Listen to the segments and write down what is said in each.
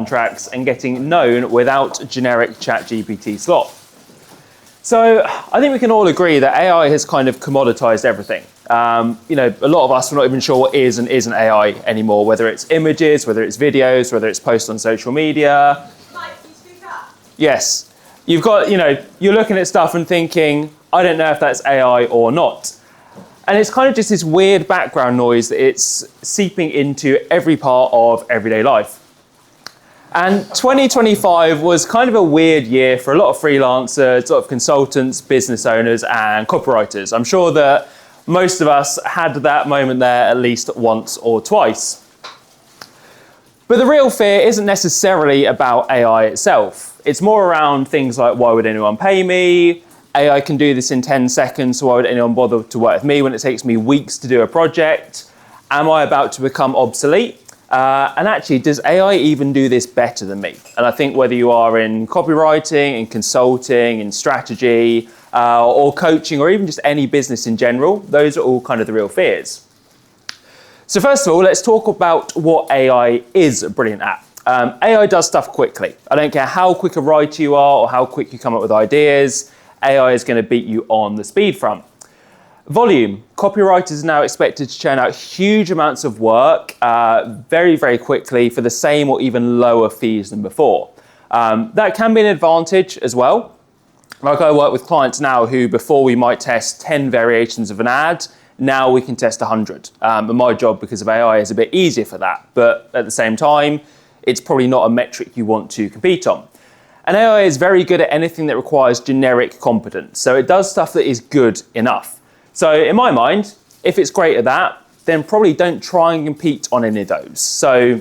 contracts and getting known without generic ChatGPT slop. So I think we can all agree that AI has kind of commoditized everything. A lot of us are not even sure what is and isn't AI anymore, whether it's images, whether it's videos, whether it's posts on social media. Mike, can you speak up? Yes. You've got, you're looking at stuff and thinking, I don't know if that's AI or not. And it's kind of just this weird background noise that it's seeping into every part of everyday life. And 2025 was kind of a weird year for a lot of freelancers, a lot of consultants, business owners, and copywriters. I'm sure that most of us had that moment there at least once or twice. But the real fear isn't necessarily about AI itself. It's more around things like, why would anyone pay me? AI can do this in 10 seconds, so why would anyone bother to work with me when it takes me weeks to do a project? Am I about to become obsolete? And actually, does AI even do this better than me? And I think whether you are in copywriting, in consulting, in strategy, or coaching, or even just any business in general, those are all kind of the real fears. So first of all, let's talk about what AI is brilliant at. AI does stuff quickly. I don't care how quick a writer you are or how quick you come up with ideas, AI is going to beat you on the speed front. Volume. Copywriters are now expected to churn out huge amounts of work very, very quickly for the same or even lower fees than before. That can be an advantage as well. Like I work with clients now who before we might test 10 variations of an ad, now we can test 100. And my job because of AI is a bit easier for that. But at the same time, it's probably not a metric you want to compete on. And AI is very good at anything that requires generic competence. So it does stuff that is good enough. So in my mind, if it's great at that, then probably don't try and compete on any of those. So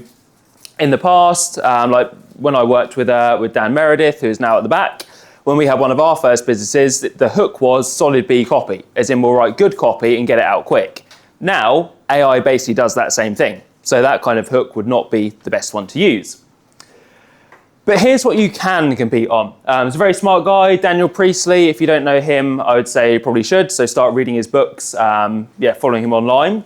in the past, like when I worked with Dan Meredith, who's now at the back, when we had one of our first businesses, the hook was solid B copy, as in we'll write good copy and get it out quick. Now, AI basically does that same thing. So that kind of hook would not be the best one to use. But here's what you can compete on. He's a very smart guy, Daniel Priestley. If you don't know him, I would say you probably should. So start reading his books, following him online.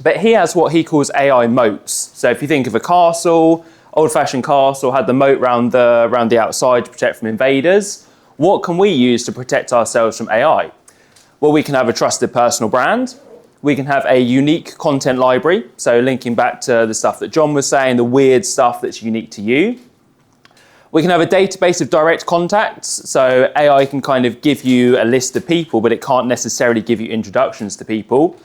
But he has what he calls AI moats. So if you think of a castle, old-fashioned castle, had the moat around the outside to protect from invaders. What can we use to protect ourselves from AI? Well, we can have a trusted personal brand. We can have a unique content library. So linking back to the stuff that John was saying, the weird stuff that's unique to you. We can have a database of direct contacts. So AI can kind of give you a list of people, but it can't necessarily give you introductions to people.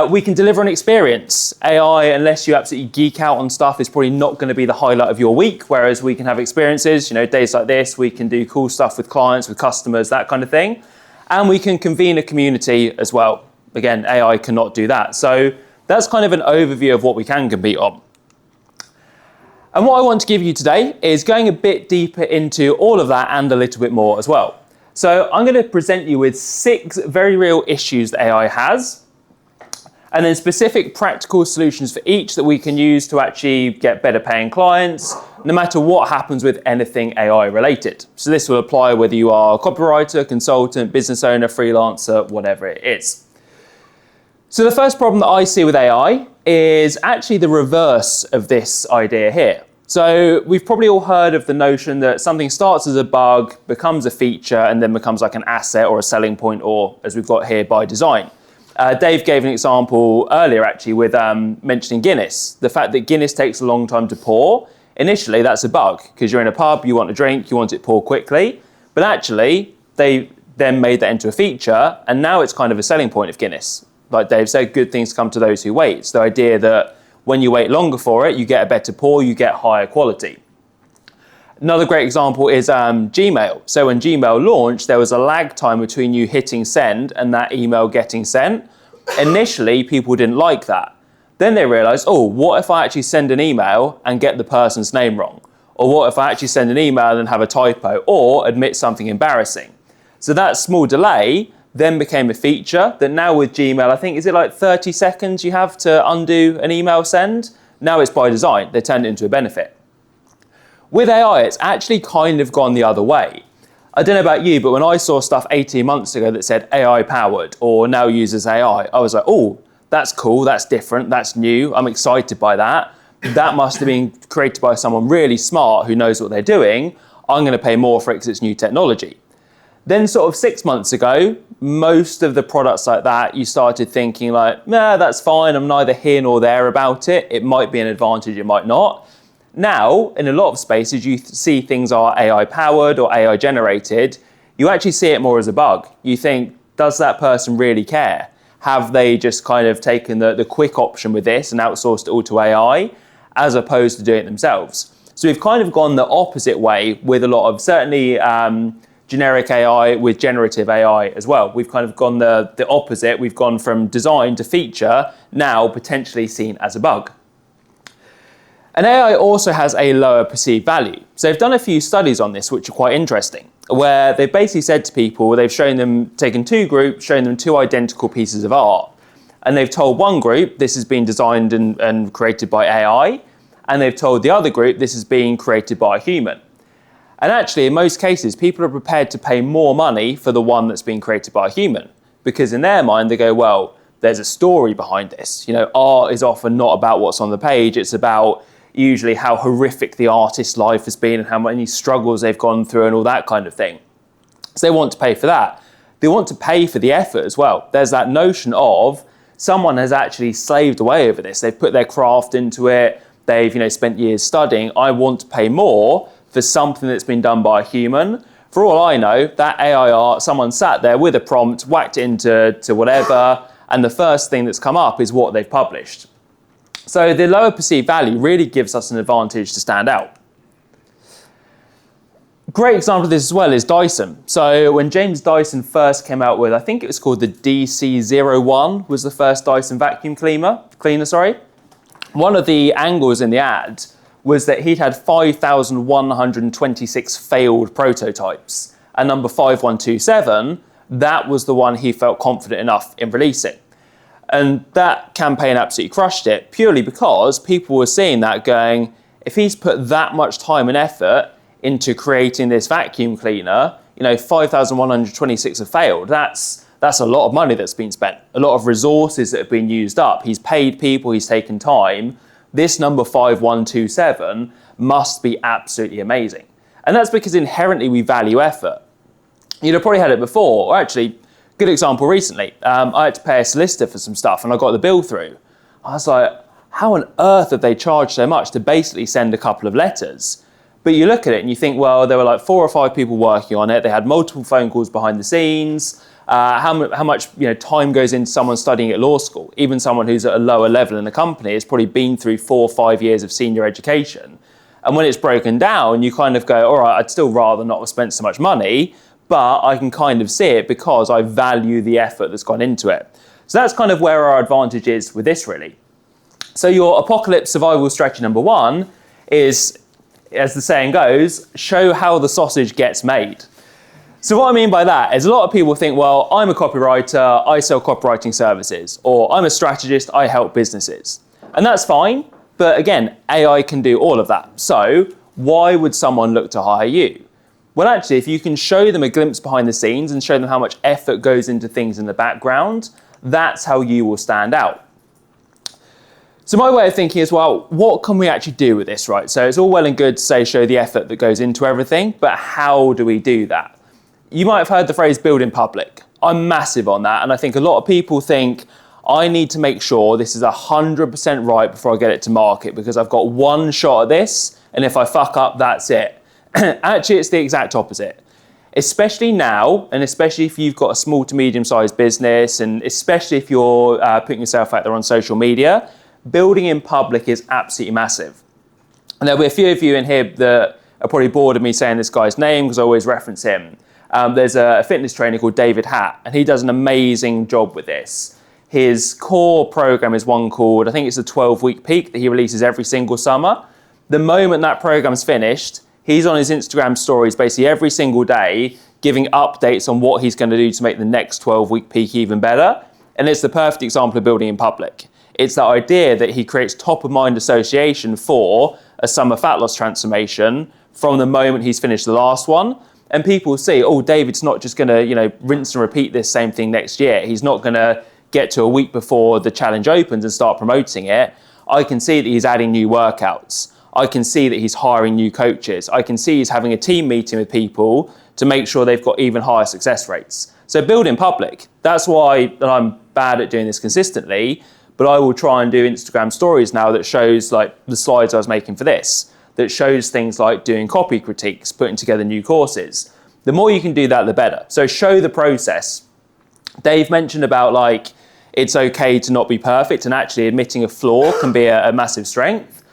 We can deliver an experience. AI, unless you absolutely geek out on stuff, is probably not going to be the highlight of your week, whereas we can have experiences, days like this, we can do cool stuff with clients, with customers, that kind of thing. And we can convene a community as well. Again, AI cannot do that. So that's kind of an overview of what we can compete on. And what I want to give you today is going a bit deeper into all of that and a little bit more as well. So I'm going to present you with 6 very real issues that AI has, and then specific practical solutions for each that we can use to actually get better paying clients, no matter what happens with anything AI related. So this will apply whether you are a copywriter, consultant, business owner, freelancer, whatever it is. So the first problem that I see with AI is actually the reverse of this idea here. So we've probably all heard of the notion that something starts as a bug, becomes a feature, and then becomes like an asset or a selling point, or as we've got here, by design. Dave gave an example earlier actually with mentioning Guinness. The fact that Guinness takes a long time to pour, initially that's a bug because you're in a pub, you want a drink, you want it poured quickly, but actually they then made that into a feature and now it's kind of a selling point of Guinness. Like Dave said, good things come to those who wait. It's the idea that when you wait longer for it, you get a better pour, you get higher quality. Another great example is Gmail. So when Gmail launched, there was a lag time between you hitting send and that email getting sent. Initially, people didn't like that. Then they realized, oh, what if I actually send an email and get the person's name wrong? Or what if I actually send an email and have a typo or admit something embarrassing? So that small delay then became a feature that now with Gmail, I think, is it like 30 seconds you have to undo an email send? Now it's by design. They turned it into a benefit. With AI, it's actually kind of gone the other way. I don't know about you, but when I saw stuff 18 months ago that said AI powered or now uses AI, I was like, oh, that's cool, that's different, that's new, I'm excited by that. that must have been created by someone really smart who knows what they're doing. I'm going to pay more for it because it's new technology. Then sort of 6 months ago, most of the products like that, you started thinking like, nah, that's fine. I'm neither here nor there about it. It might be an advantage, it might not. Now, in a lot of spaces, you see things are AI powered or AI generated. You actually see it more as a bug. You think, does that person really care? Have they just kind of taken the quick option with this and outsourced it all to AI as opposed to doing it themselves? So we've kind of gone the opposite way with a lot of certainly generic AI with generative AI as well. We've kind of gone the opposite. We've gone from design to feature, now potentially seen as a bug. And AI also has a lower perceived value. So they've done a few studies on this, which are quite interesting, where they've basically said to people, they've shown them, taken two groups, shown them two identical pieces of art. And they've told one group, this has been designed and created by AI. And they've told the other group, this is being created by a human. And actually, in most cases, people are prepared to pay more money for the one that's being created by a human. Because in their mind, they go, well, there's a story behind this. You know, art is often not about what's on the page. It's about usually how horrific the artist's life has been and how many struggles they've gone through and all that kind of thing. So they want to pay for that. They want to pay for the effort as well. There's that notion of someone has actually slaved away over this. They've put their craft into it. They've, spent years studying. I want to pay more for something that's been done by a human. For all I know, that AI art, someone sat there with a prompt, whacked it into whatever, and the first thing that's come up is what they've published. So the lower perceived value really gives us an advantage to stand out. Great example of this as well is Dyson. So when James Dyson first came out with, I think it was called the DC01, was the first Dyson vacuum cleaner. One of the angles in the ad was that he'd had 5,126 failed prototypes. And number 5127, that was the one he felt confident enough in releasing. And that campaign absolutely crushed it, purely because people were seeing that going, if he's put that much time and effort into creating this vacuum cleaner, 5,126 have failed. That's a lot of money that's been spent, a lot of resources that have been used up. He's paid people, he's taken time. This number 5127 must be absolutely amazing. And that's because inherently we value effort. You'd have probably had it before, or actually, good example recently. I had to pay a solicitor for some stuff and I got the bill through. I was like, how on earth have they charged so much to basically send a couple of letters? But you look at it and you think, well, there were like 4 or 5 people working on it. They had multiple phone calls behind the scenes. How much time goes into someone studying at law school? Even someone who's at a lower level in the company has probably been through 4 or 5 years of senior education. And when it's broken down, you kind of go, all right, I'd still rather not have spent so much money, but I can kind of see it because I value the effort that's gone into it. So that's kind of where our advantage is with this, really. So your apocalypse survival strategy number 1 is, as the saying goes, show how the sausage gets made. So what I mean by that is a lot of people think, well, I'm a copywriter, I sell copywriting services, or I'm a strategist, I help businesses. And that's fine, but again, AI can do all of that. So why would someone look to hire you? Well, actually, if you can show them a glimpse behind the scenes and show them how much effort goes into things in the background, that's how you will stand out. So my way of thinking is, well, what can we actually do with this, right? So it's all well and good to say, show the effort that goes into everything, but how do we do that? You might have heard the phrase build in public. I'm massive on that. And I think a lot of people think, I need to make sure this is 100% right before I get it to market because I've got one shot at this. And if I fuck up, that's it. Actually, it's the exact opposite. Especially now, and especially if you've got a small to medium-sized business, and especially if you're putting yourself out there on social media, building in public is absolutely massive. And there'll be a few of you in here that are probably bored of me saying this guy's name because I always reference him. There's a fitness trainer called David Hatt, and he does an amazing job with this. His core program is one called, I think it's a 12-week peak that he releases every single summer. The moment that program's finished, he's on his Instagram stories basically every single day, giving updates on what he's going to do to make the next 12-week peak even better. And it's the perfect example of building in public. It's that idea that he creates top-of-mind association for a summer fat loss transformation from the moment he's finished the last one. And people see, oh, David's not just going to, rinse and repeat this same thing next year. He's not going to get to a week before the challenge opens and start promoting it. I can see that he's adding new workouts. I can see that he's hiring new coaches. I can see he's having a team meeting with people to make sure they've got even higher success rates. So build in public. That's why I'm bad at doing this consistently, but I will try and do Instagram stories now that shows like the slides I was making for this, that shows things like doing copy critiques, putting together new courses. The more you can do that, the better. So show the process. Dave mentioned about like, it's okay to not be perfect, and actually admitting a flaw can be a massive strength.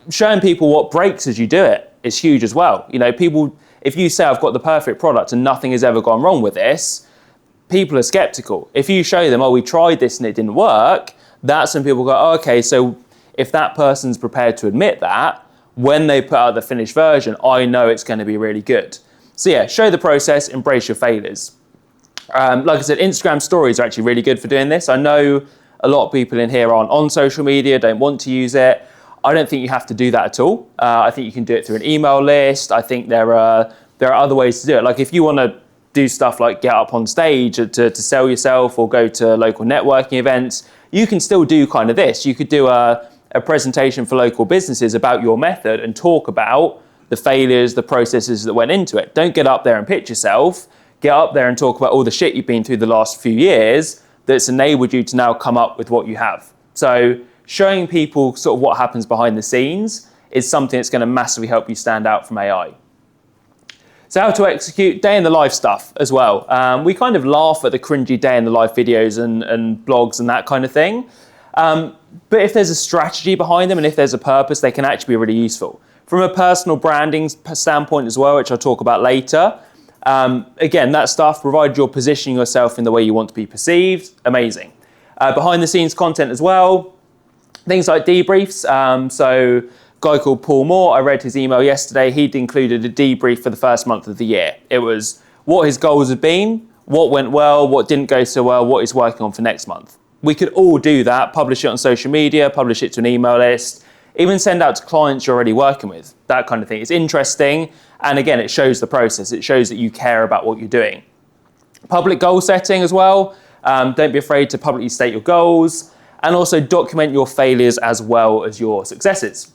Showing people what breaks as you do it is huge as well. You know, people, if you say I've got the perfect product and nothing has ever gone wrong with this, people are skeptical. If you show them, oh, we tried this and it didn't work, that's when people go, oh, okay, so if that person's prepared to admit that, when they put out the finished version, I know it's going to be really good. So yeah, show the process, embrace your failures. Like I said, Instagram stories are actually really good for doing this. I know a lot of people in here aren't on social media, don't want to use it. I don't think you have to do that at all. I think you can do it through an email list. I think there are other ways to do it. Like if you want to do stuff like get up on stage to sell yourself or go to local networking events, you can still do kind of this. You could do a presentation for local businesses about your method and talk about the failures, the processes that went into it. Don't get up there and pitch yourself. Get up there and talk about all the shit you've been through the last few years that's enabled you to now come up with what you have. So showing people sort of what happens behind the scenes is something that's going to massively help you stand out from AI. So how to execute day in the life stuff as well. We kind of laugh at the cringy day in the life videos and blogs and that kind of thing. But if there's a strategy behind them and if there's a purpose, they can actually be really useful. From a personal branding standpoint as well, which I'll talk about later, again, that stuff, provided you're positioning yourself in the way you want to be perceived, amazing. Behind the scenes content as well, things like debriefs. So a guy called Paul Moore, I read his email yesterday, he'd included a debrief for the first month of the year. It was what his goals had been, what went well, what didn't go so well, what he's working on for next month. We could all do that, publish it on social media, publish it to an email list, even send out to clients you're already working with, that kind of thing. It's interesting. And again, it shows the process. It shows that you care about what you're doing. Public goal setting as well. Don't be afraid to publicly state your goals and also document your failures as well as your successes.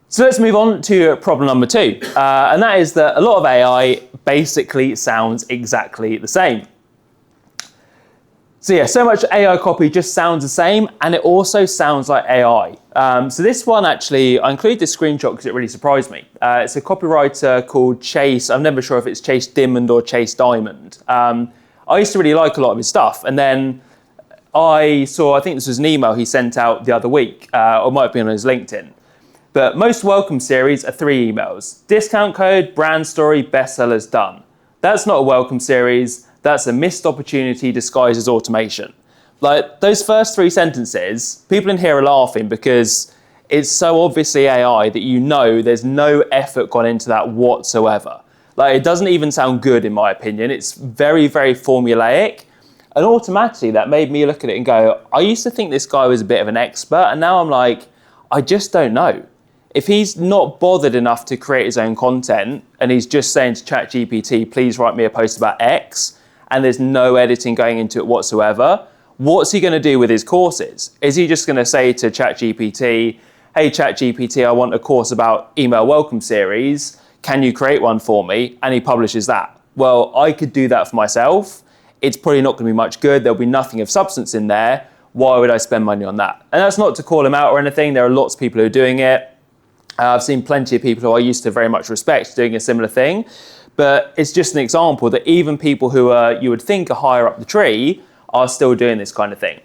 So let's move on to problem number 2. And that is that a lot of AI basically sounds exactly the same. So yeah, so much AI copy just sounds the same, and it also sounds like AI. So this one actually, I include this screenshot because it really surprised me. It's a copywriter called Chase. I'm never sure if it's Chase Diamond or Chase Diamond. I used to really like a lot of his stuff, and then I think this was an email he sent out the other week, or it might have been on his LinkedIn. But most welcome series are 3 emails. Discount code, brand story, bestsellers, done. That's not a welcome series. That's a missed opportunity disguised as automation. Like those first 3 sentences, people in here are laughing because it's so obviously AI that you know there's no effort gone into that whatsoever. Like it doesn't even sound good in my opinion. It's very, very formulaic. And automatically that made me look at it and go, I used to think this guy was a bit of an expert, and now I'm like, I just don't know. If he's not bothered enough to create his own content and he's just saying to ChatGPT, please write me a post about X, and there's no editing going into it whatsoever, what's he going to do with his courses? Is he just going to say to ChatGPT, hey ChatGPT, I want a course about email welcome series, can you create one for me? And he publishes that. Well, I could do that for myself. It's probably not going to be much good. There'll be nothing of substance in there. Why would I spend money on that? And that's not to call him out or anything. There are lots of people who are doing it. I've seen plenty of people who I used to very much respect doing a similar thing. But it's just an example that even people who you would think are higher up the tree are still doing this kind of thing.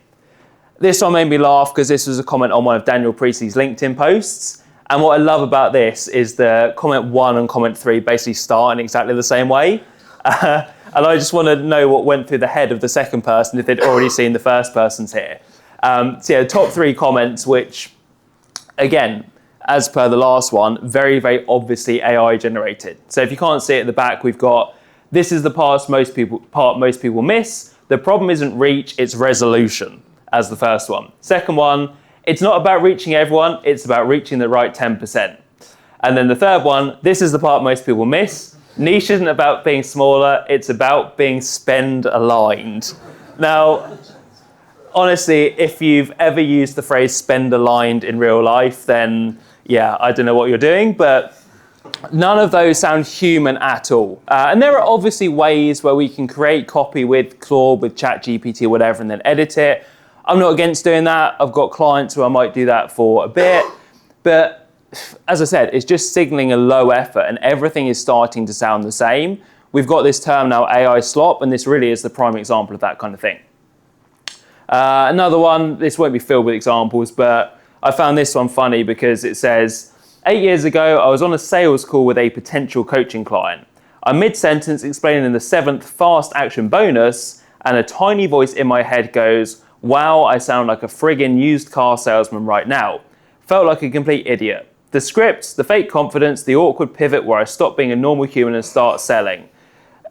This one made me laugh because this was a comment on one of Daniel Priestley's LinkedIn posts. And what I love about this is the comment 1 and comment 3 basically start in exactly the same way. And I just want to know what went through the head of the second person if they'd already seen the first person's here. So yeah, the top 3 comments, which again, as per the last one, very, very obviously AI generated. So if you can't see it at the back, we've got, this is the part most people miss. The problem isn't reach, it's resolution, as the first one. Second one, it's not about reaching everyone, it's about reaching the right 10%. And then the third one, this is the part most people miss. Niche isn't about being smaller, it's about being spend aligned. Now, honestly, if you've ever used the phrase spend aligned in real life, then yeah, I don't know what you're doing, but none of those sound human at all. And there are obviously ways where we can create copy with Claude, with ChatGPT, whatever, and then edit it. I'm not against doing that. I've got clients who I might do that for a bit. But as I said, it's just signaling a low effort and everything is starting to sound the same. We've got this term now, AI slop, and this really is the prime example of that kind of thing. Another one, this won't be filled with examples, but I found this one funny because it says, 8 years ago, I was on a sales call with a potential coaching client. I'm mid-sentence explaining the 7th fast action bonus, and a tiny voice in my head goes, wow, I sound like a friggin' used car salesman right now. Felt like a complete idiot. The script, the fake confidence, the awkward pivot where I stop being a normal human and start selling.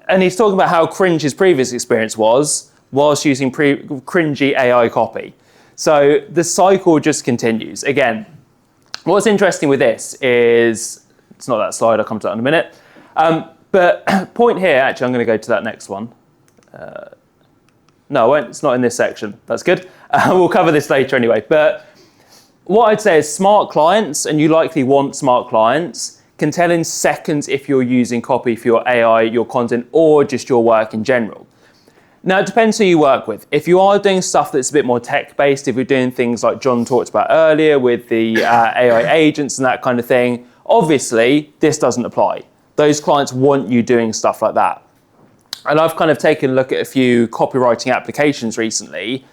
And he's talking about how cringe his previous experience was whilst using cringy AI copy. So the cycle just continues. Again, what's interesting with this is, it's not that slide, I'll come to that in a minute. But point here, actually, I'm going to go to that next one. No, I won't, it's not in this section. That's good. We'll cover this later anyway. But what I'd say is smart clients, and you likely want smart clients, can tell in seconds if you're using copy for your AI, your content, or just your work in general. Now, it depends who you work with. If you are doing stuff that's a bit more tech-based, if you're doing things like John talked about earlier with the AI agents and that kind of thing, obviously, this doesn't apply. Those clients want you doing stuff like that. And I've kind of taken a look at a few copywriting applications recently,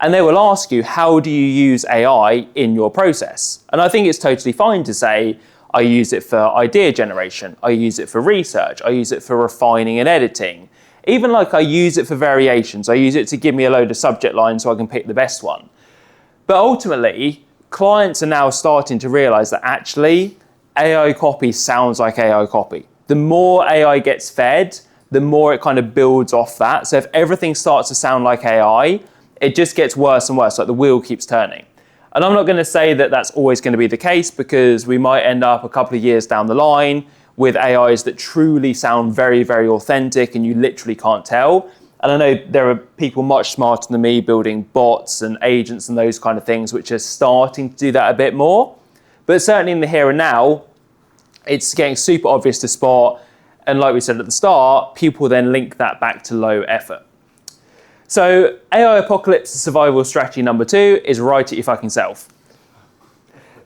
and they will ask you, how do you use AI in your process? And I think it's totally fine to say, I use it for idea generation, I use it for research, I use it for refining and editing. Even like I use it for variations. I use it to give me a load of subject lines so I can pick the best one. But ultimately, clients are now starting to realize that actually AI copy sounds like AI copy. The more AI gets fed, the more it kind of builds off that. So if everything starts to sound like AI, it just gets worse and worse, like the wheel keeps turning. And I'm not going to say that that's always going to be the case, because we might end up a couple of years down the line with AIs that truly sound very, very authentic and you literally can't tell. And I know there are people much smarter than me building bots and agents and those kind of things, which are starting to do that a bit more. But certainly in the here and now, it's getting super obvious to spot. And like we said at the start, people then link that back to low effort. So AI apocalypse survival strategy number 2 is write it your fucking self.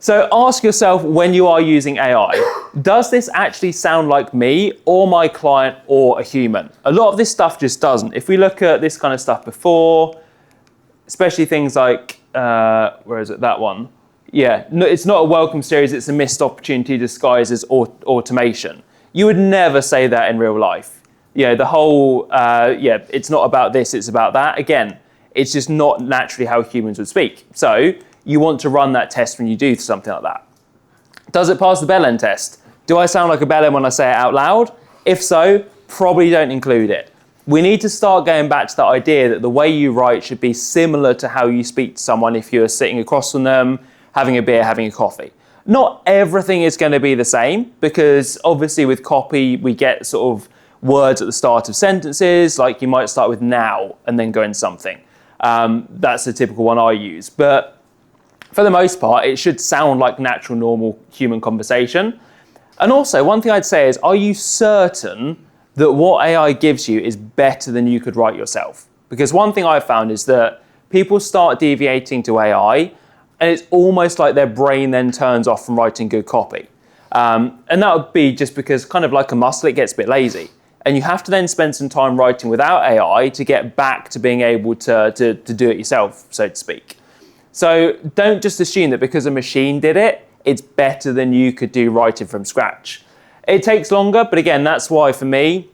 So ask yourself, when you are using AI, does this actually sound like me or my client or a human? A lot of this stuff just doesn't. If we look at this kind of stuff before, especially things like, where is it, that one? Yeah, no, it's not a welcome series, it's a missed opportunity disguised as automation. You would never say that in real life. You know, the whole, it's not about this, it's about that. Again, it's just not naturally how humans would speak. So you want to run that test when you do something like that. Does it pass the bell-end test? Do I sound like a bellend when I say it out loud? If so, probably don't include it. We need to start going back to that idea that the way you write should be similar to how you speak to someone if you're sitting across from them, having a beer, having a coffee. Not everything is going to be the same, because obviously with copy, we get sort of words at the start of sentences, like you might start with now and then go into something. That's the typical one I use. But for the most part, it should sound like natural, normal human conversation. And also, one thing I'd say is, are you certain that what AI gives you is better than you could write yourself? Because one thing I've found is that people start deviating to AI, and it's almost like their brain then turns off from writing good copy. And that would be just because, kind of like a muscle, it gets a bit lazy. And you have to then spend some time writing without AI to get back to being able to do it yourself, so to speak. So don't just assume that because a machine did it, it's better than you could do writing from scratch. It takes longer, but again, that's why for me,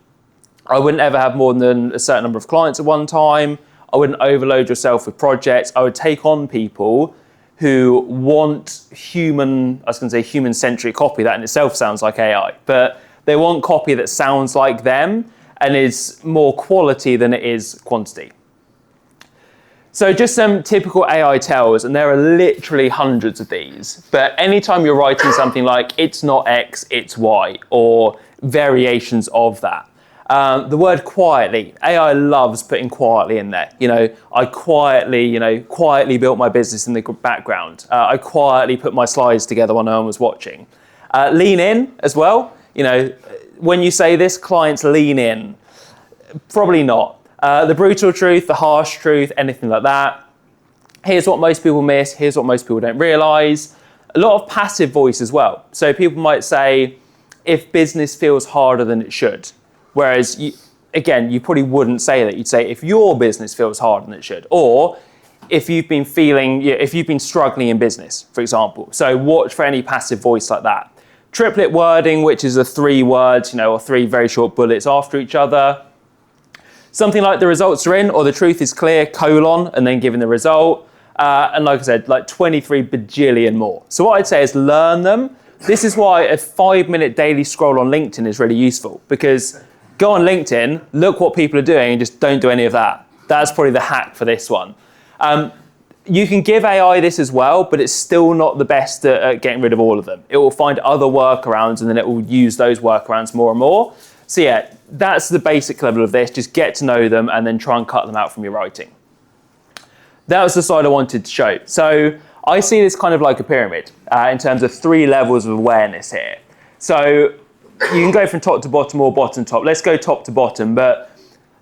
I wouldn't ever have more than a certain number of clients at one time. I wouldn't overload yourself with projects. I would take on people who want human-centric copy. That in itself sounds like AI, but they want copy that sounds like them and is more quality than it is quantity. So just some typical AI tells, and there are literally hundreds of these, but anytime you're writing something like, it's not X, it's Y, or variations of that, The word quietly, AI loves putting quietly in there. I quietly built my business in the background. I quietly put my slides together when no one was watching. Lean in as well. When you say this, clients lean in. Probably not. The brutal truth, the harsh truth, anything like that. Here's what most people miss. Here's what most people don't realize. A lot of passive voice as well. So people might say, if business feels harder than it should. Whereas, you probably wouldn't say that. You'd say, if your business feels harder than it should. Or if you've been struggling in business, for example. So watch for any passive voice like that. Triplet wording, which is the 3 words, or 3 very short bullets after each other. Something like the results are in, or the truth is clear, colon, and then giving the result. And like I said, like 23 bajillion more. So what I'd say is learn them. This is why a 5-minute daily scroll on LinkedIn is really useful, because go on LinkedIn, look what people are doing, and just don't do any of that. That's probably the hack for this one. You can give AI this as well, but it's still not the best at getting rid of all of them. It will find other workarounds, and then it will use those workarounds more and more. So yeah, that's the basic level of this. Just get to know them and then try and cut them out from your writing. That was the slide I wanted to show. So I see this kind of like a pyramid in terms of 3 levels of awareness here. So you can go from top to bottom or bottom to top. Let's go top to bottom, but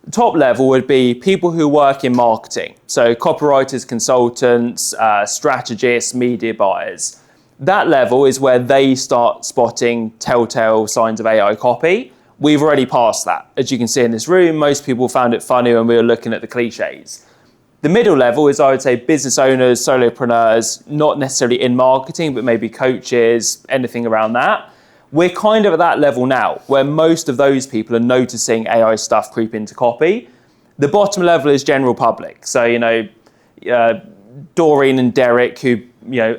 the top level would be people who work in marketing. So copywriters, consultants, strategists, media buyers. That level is where they start spotting telltale signs of AI copy. We've already passed that. As you can see in this room, most people found it funny when we were looking at the cliches. The middle level is, I would say, business owners, solopreneurs, not necessarily in marketing, but maybe coaches, anything around that. We're kind of at that level now, where most of those people are noticing AI stuff creep into copy. The bottom level is general public. So, Doreen and Derek, who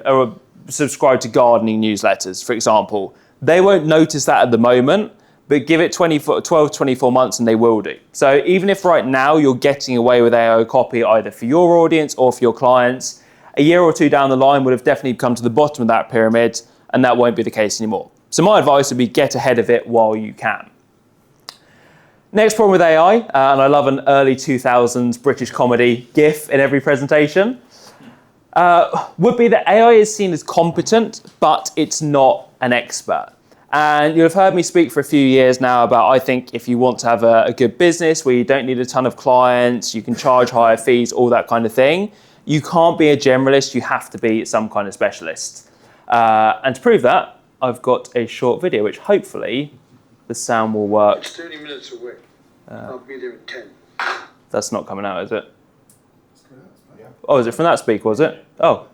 are subscribed to gardening newsletters, for example, they won't notice that at the moment, but give it 12 to 24 months and they will do. So even if right now you're getting away with AI copy either for your audience or for your clients, a year or 2 down the line would have definitely come to the bottom of that pyramid, and that won't be the case anymore. So my advice would be get ahead of it while you can. Next problem with AI, and I love an early 2000s British comedy gif in every presentation, would be that AI is seen as competent, but it's not an expert. And you'll have heard me speak for a few years now about, I think if you want to have a good business where you don't need a ton of clients, you can charge higher fees, all that kind of thing, you can't be a generalist, you have to be some kind of specialist. And to prove that, I've got a short video, which hopefully the sound will work. It's 30 minutes away. I'll be there in 10. That's not coming out, is it? Oh, is it from that speaker, was it? Oh.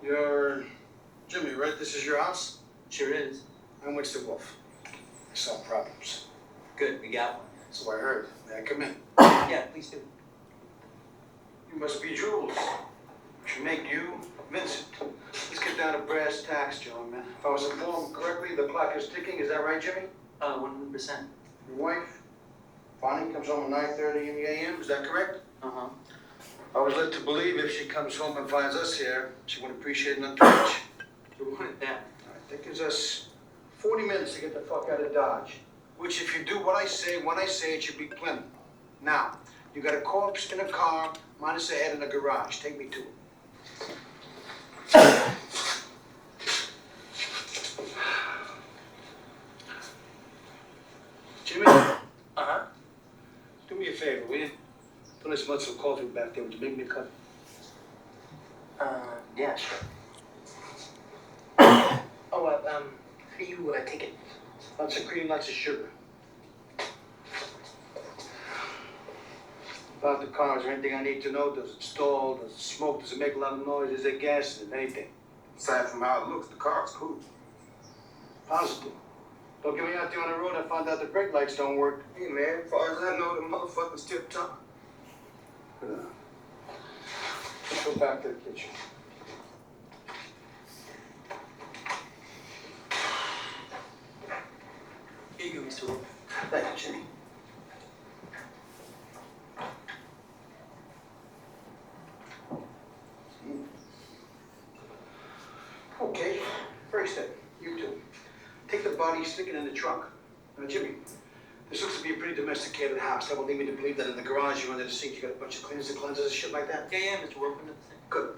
You're Jimmy, right? This is your house? Sure is. I'm Mr. Wolf. I solve problems. Good, we got one. So I heard. May I come in? Yeah, please do. You must be Jules. Should make you Vincent. Let's get down to brass tacks, gentlemen. If I was informed correctly, the clock is ticking. Is that right, Jimmy? 100%. Your wife, Bonnie, comes home at 9:30 in the a.m. Is that correct? Uh-huh. I was led to believe if she comes home and finds us here, she would appreciate nothing too much. You want it down. All right, that gives us 40 minutes to get the fuck out of Dodge. Which, if you do what I say, when I say it, should be plenty. Now, you got a corpse in a car, minus a head in a garage. Take me to it. Jimmy? Uh-huh. Do me a favor, will you? Put this mud some coffee back there. Would you make me a cup? Yeah, sure. Oh, how do you take it? Lots of cream, lots of sugar. About the car, is there anything I need to know? Does it stall? Does it smoke? Does it make a lot of noise? Is there gas? Is there anything? Aside from how it looks, the car's cool. Positive. Don't get me out there on the road. I found out the brake lights don't work. Hey man, as far as I know, the motherfucker's tip top. Let's go back to the kitchen. Here you go, Mr. Wolf. Thank you, Jimmy. Okay, first step, you two. Take the body, stick it in the trunk. Now, Jimmy, this looks to be a pretty domesticated house. That would lead me to believe that in the garage you're under the sink, you got a bunch of cleaners and cleansers and shit like that? Yeah, Mr. Wolf. Good.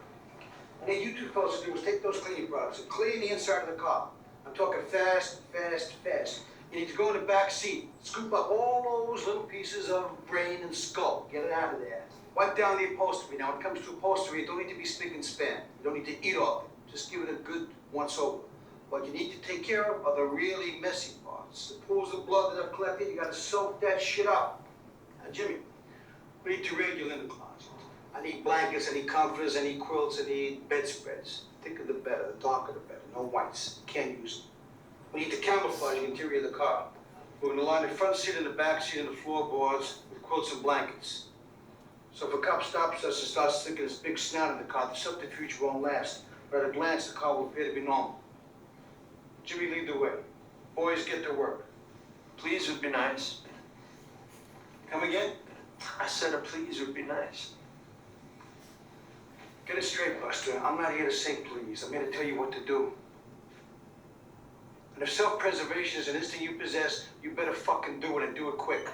What you two fellas to do is take those cleaning products and clean the inside of the car. I'm talking fast, fast, fast. You need to go in the back seat, scoop up all those little pieces of brain and skull. Get it out of there. Wipe down the upholstery. Now, when it comes to upholstery, you don't need to be spick and span. You don't need to eat off it. Just give it a good once over. What you need to take care of are the really messy parts. The pools of blood that I've collected, you gotta soak that shit up. Now, Jimmy, we need to raid your linen closet. I need blankets, I need comforters, I need quilts, I need bedspreads. Thicker the better, the darker the better. No whites. Can't use them. We need to camouflage the interior of the car. We're gonna line the front seat and the back seat and the floorboards with quilts and blankets. So if a cop stops us and starts sticking his big snout in the car, the subterfuge won't last. But at a glance, the car will appear to be normal. Jimmy, lead the way. Boys, get to work. Please would be nice. Come again? I said a please would be nice. Get it straight, Buster. I'm not here to say please. I'm here to tell you what to do. And if self-preservation is an instinct you possess, you better fucking do it and do it quick.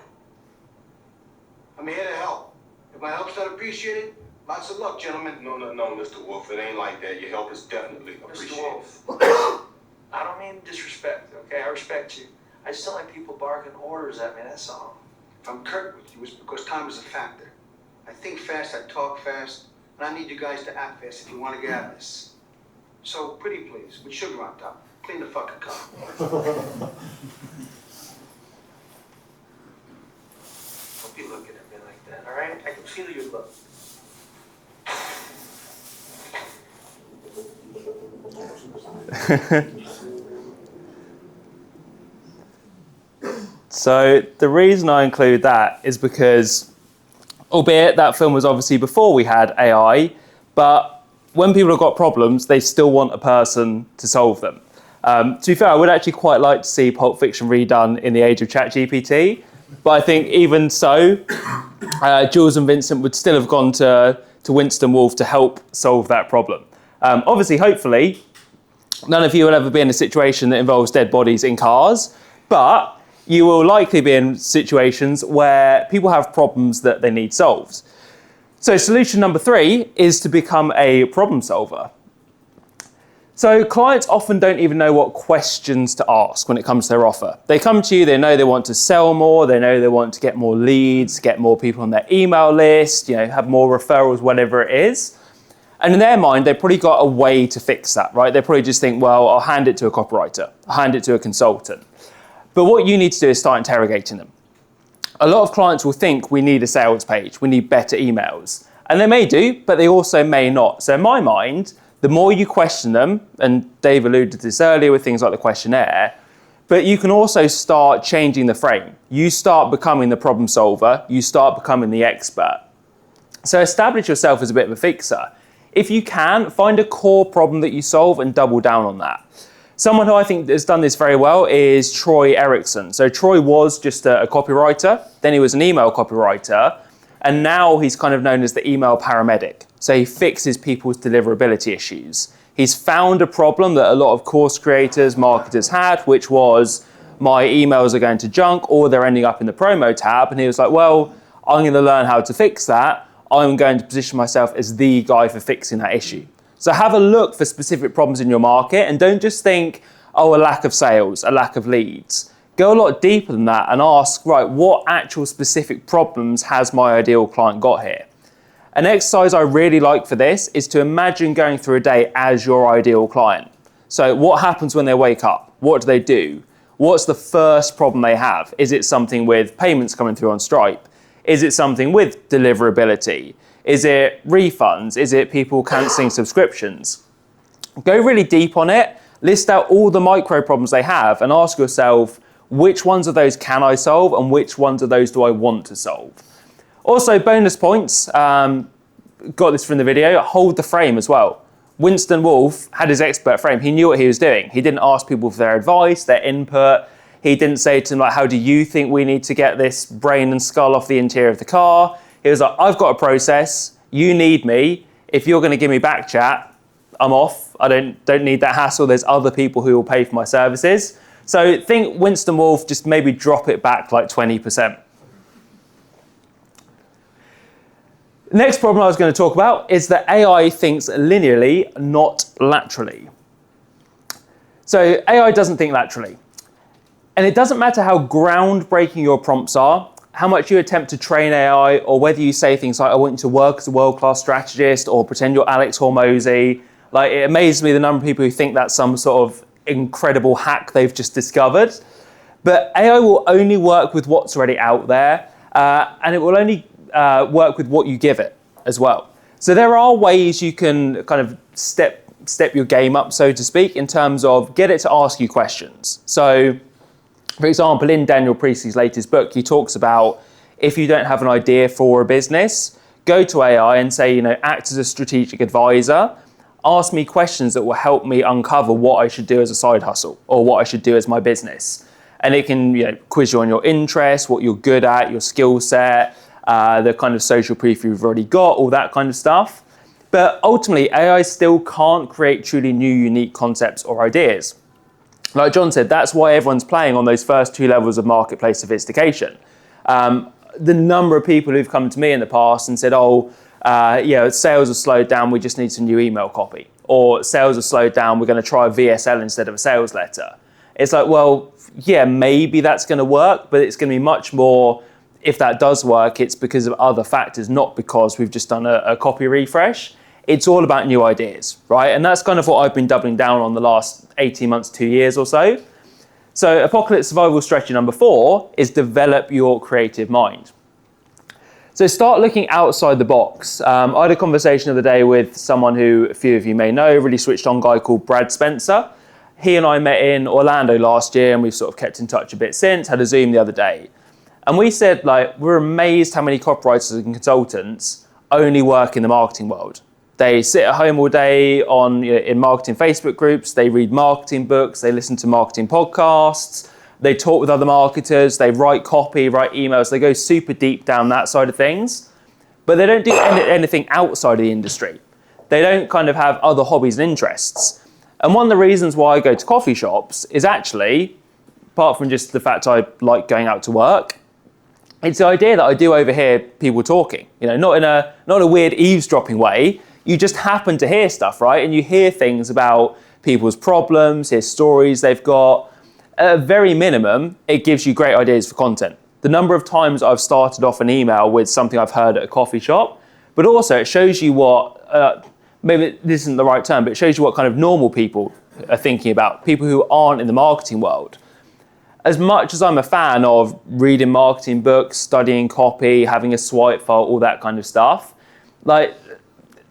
I'm here to help. If my help's not appreciated, lots of luck, gentlemen. No, Mr. Wolf. It ain't like that. Your help is definitely appreciated. Mr. Wolf, I don't mean disrespect, okay? I respect you. I just don't like people barking orders at me, that's all. If I'm curt with you, it's because time is a factor. I think fast, I talk fast, and I need you guys to act fast if you want to get out of this. So, pretty please, with sugar on top, clean the fucking car. Don't be looking at me like that, all right? I can feel your look. So the reason I include that is because, albeit that film was obviously before we had AI, but when people have got problems, they still want a person to solve them. To be fair, I would actually quite like to see Pulp Fiction redone in the age of ChatGPT, but I think even so, Jules and Vincent would still have gone to Winston Wolfe to help solve that problem. Obviously, hopefully, none of you will ever be in a situation that involves dead bodies in cars, but you will likely be in situations where people have problems that they need solved. So solution number 3 is to become a problem solver. So clients often don't even know what questions to ask when it comes to their offer. They come to you, they know they want to sell more, they know they want to get more leads, get more people on their email list, have more referrals, whatever it is. And in their mind, they've probably got a way to fix that, right? They probably just think, well, I'll hand it to a copywriter, I'll hand it to a consultant. But what you need to do is start interrogating them. A lot of clients will think we need a sales page, we need better emails. And they may do, but they also may not. So in my mind, the more you question them, and Dave alluded to this earlier with things like the questionnaire, but you can also start changing the frame. You start becoming the problem solver, you start becoming the expert. So establish yourself as a bit of a fixer. If you can, find a core problem that you solve and double down on that. Someone who I think has done this very well is Troy Erickson. So Troy was just a copywriter, then he was an email copywriter, and now he's kind of known as the email paramedic. So he fixes people's deliverability issues. He's found a problem that a lot of course creators, marketers had, which was my emails are going to junk or they're ending up in the promo tab. And he was like, well, I'm going to learn how to fix that. I'm going to position myself as the guy for fixing that issue. So have a look for specific problems in your market and don't just think, oh, a lack of sales, a lack of leads. Go a lot deeper than that and ask, right, what actual specific problems has my ideal client got here? An exercise I really like for this is to imagine going through a day as your ideal client. So what happens when they wake up? What do they do? What's the first problem they have? Is it something with payments coming through on Stripe? Is it something with deliverability? Is it refunds? Is it people cancelling subscriptions? Go really deep on it, list out all the micro problems they have and ask yourself, which ones of those can I solve and which ones of those do I want to solve? Also, bonus points, got this from the video, hold the frame as well. Winston Wolfe had his expert frame. He knew what he was doing. He didn't ask people for their advice, their input. He didn't say to him, like, how do you think we need to get this brain and skull off the interior of the car? He was like, I've got a process. You need me. If you're going to give me back chat, I'm off. I don't need that hassle. There's other people who will pay for my services. So think Winston Wolfe, just maybe drop it back like 20%. The next problem I was going to talk about is that AI thinks linearly, not laterally. So AI doesn't think laterally. And it doesn't matter how groundbreaking your prompts are, how much you attempt to train AI, or whether you say things like, I want you to work as a world-class strategist, or pretend you're Alex Hormozy. Like, it amazes me the number of people who think that's some sort of incredible hack they've just discovered. But AI will only work with what's already out there, and it will only work with what you give it as well. So there are ways you can kind of step your game up, so to speak, in terms of get it to ask you questions. So, for example, in Daniel Priestley's latest book, he talks about if you don't have an idea for a business, go to AI and say, act as a strategic advisor, ask me questions that will help me uncover what I should do as a side hustle or what I should do as my business. And it can quiz you on your interests, what you're good at, your skill set, the kind of social proof you've already got, all that kind of stuff. But ultimately, AI still can't create truly new, unique concepts or ideas. Like John said, that's why everyone's playing on those first two levels of marketplace sophistication. The number of people who've come to me in the past and said, sales have slowed down, we just need some new email copy. Or sales have slowed down, we're going to try a VSL instead of a sales letter. It's like, well, yeah, maybe that's going to work, but it's going to be much more, if that does work, it's because of other factors, not because we've just done a copy refresh. It's all about new ideas, right? And that's kind of what I've been doubling down on the last 18 months, 2 years or so. So apocalypse survival strategy number 4 is develop your creative mind. So start looking outside the box. I had a conversation the other day with someone who a few of you may know, a really switched on guy called Brad Spencer. He and I met in Orlando last year and we've sort of kept in touch a bit since, had a Zoom the other day. And we said, we're amazed how many copywriters and consultants only work in the marketing world. They sit at home all day in marketing Facebook groups, they read marketing books, they listen to marketing podcasts, they talk with other marketers, they write copy, write emails, they go super deep down that side of things, but they don't do anything outside of the industry. They don't kind of have other hobbies and interests. And one of the reasons why I go to coffee shops is actually, apart from just the fact I like going out to work, it's the idea that I do overhear people talking, not in a weird eavesdropping way. You just happen to hear stuff, right? And you hear things about people's problems, hear stories they've got. At a very minimum, it gives you great ideas for content. The number of times I've started off an email with something I've heard at a coffee shop, but also it shows you what, maybe this isn't the right term, but it shows you what kind of normal people are thinking about, people who aren't in the marketing world. As much as I'm a fan of reading marketing books, studying copy, having a swipe file, all that kind of stuff,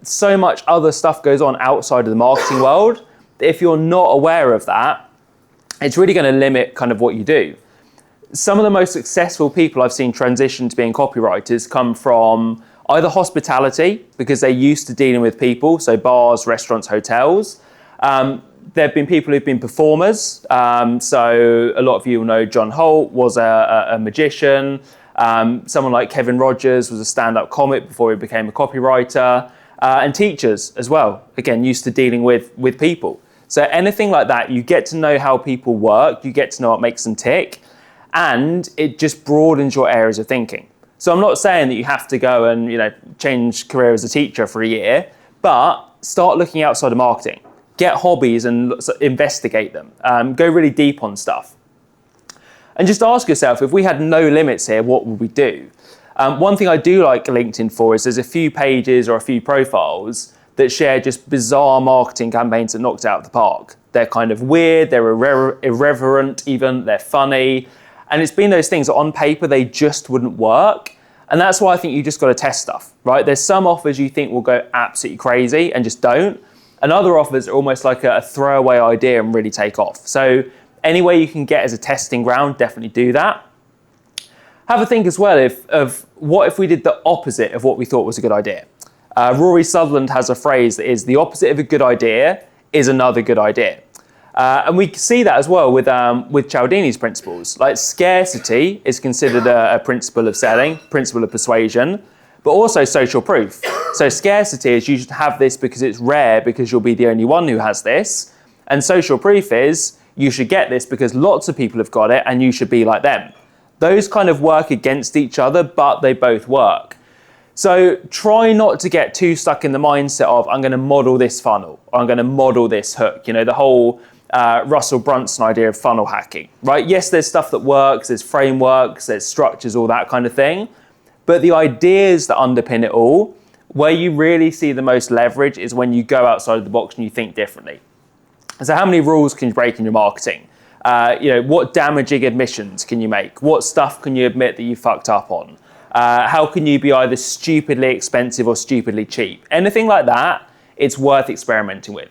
so much other stuff goes on outside of the marketing world. If you're not aware of that, it's really going to limit kind of what you do. Some of the most successful people I've seen transition to being copywriters come from either hospitality, because they're used to dealing with people, so bars, restaurants, hotels. There have been people who've been performers. So a lot of you will know John Holt was a magician. Someone like Kevin Rogers was a stand-up comic before he became a copywriter. And teachers as well, again, used to dealing with people. So anything like that, you get to know how people work, you get to know what makes them tick, and it just broadens your areas of thinking. So I'm not saying that you have to go and change career as a teacher for a year, but start looking outside of marketing. Get hobbies and investigate them. Go really deep on stuff. And just ask yourself, if we had no limits here, what would we do? One thing I do like LinkedIn for is there's a few pages or a few profiles that share just bizarre marketing campaigns that knocked it out of the park. They're kind of weird, they're irreverent even, they're funny. And it's been those things that on paper, they just wouldn't work. And that's why I think you just got to test stuff, right? There's some offers you think will go absolutely crazy and just don't. And other offers are almost like a throwaway idea and really take off. So any way you can get as a testing ground, definitely do that. Have a think as well of what if we did the opposite of what we thought was a good idea. Rory Sutherland has a phrase that is, the opposite of a good idea is another good idea. And we see that as well with Cialdini's principles. Like scarcity is considered a principle of selling, principle of persuasion, but also social proof. So scarcity is you should have this because it's rare, because you'll be the only one who has this. And social proof is you should get this because lots of people have got it and you should be like them. Those kind of work against each other, but they both work. So try not to get too stuck in the mindset of I'm going to model this funnel, or I'm going to model this hook. The whole Russell Brunson idea of funnel hacking, right? Yes, there's stuff that works, there's frameworks, there's structures, all that kind of thing. But the ideas that underpin it all, where you really see the most leverage is when you go outside of the box and you think differently. So how many rules can you break in your marketing? What damaging admissions can you make? What stuff can you admit that you fucked up on? How can you be either stupidly expensive or stupidly cheap? Anything like that, it's worth experimenting with.